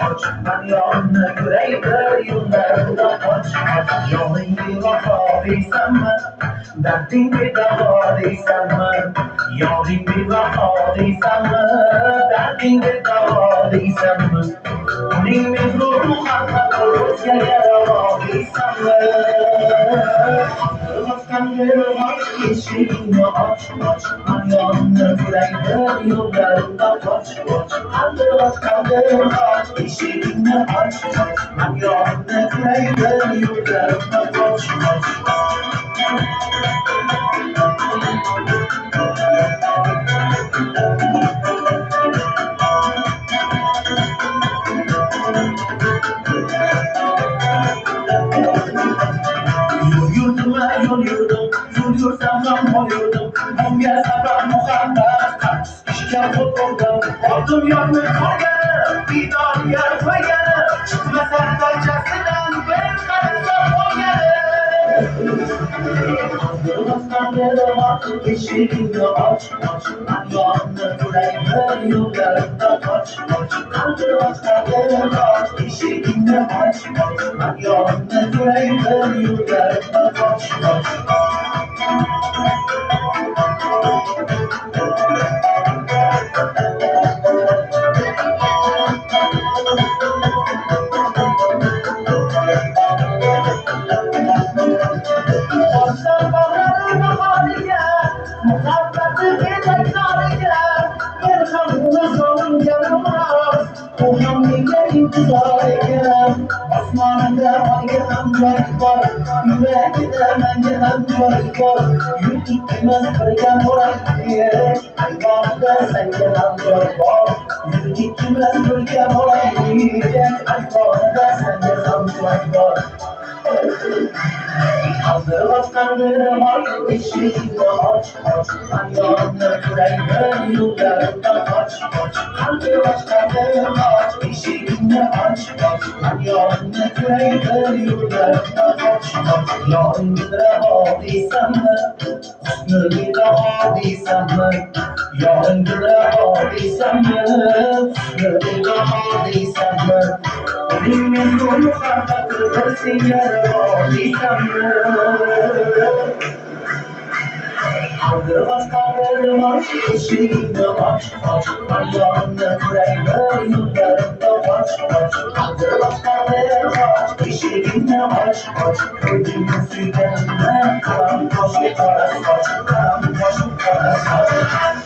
aç ben yanına yüreğler yıllarında aç yolun bir vefadıysan ben derdin bir davadıysan ben yolun bir vefadıysan ben derdin bir davadıysan ben onun bir ruhu hatta kuruz ya yaradıysan ben Kandırmak eşiğini aç ayağını yüreğler yollarında aç kandırmak eşiğini aç ayağını yüreğler yollarında aç yol yurdum oluyordum bu yer sabah muhabbet kaç işken futbolda oldum yanlı koyarım bir daha yer koyarım çıkmasak kaçasından benim karısa koyarım kandırma eşiğini aç ayağını yüreğime yollarında aç kandırma eşiğini aç ayağını yüreğime yollarında aç Muhabbeti bir tekrarıyla bir kanımızın yanılmaz Muhammed'e intizar eken Osman'da ayıran var Yüreğinde mengen var Yürüdük kime kırgan orayı Ayvanında sengen var Yürüdük kime kırgan orayı Ayvanında sengen var Kandırmak eşiğini aç ayağını yüreğime yollarında aç Kandırmak eşiğini aç ayağını yüreğime yollarında aç Yarın bir hadisem hüsnü bir hadisem Yarın bir hadisem hüsnü bir hadisem Benim ruhu hakkı sinyal hadisem Kandırmak eşiğini aç ayağını yüreğime yollarında aç Kandırmak eşiğini aç Ödümü suylarına kalan taşı kara saç Karan taşı kara saç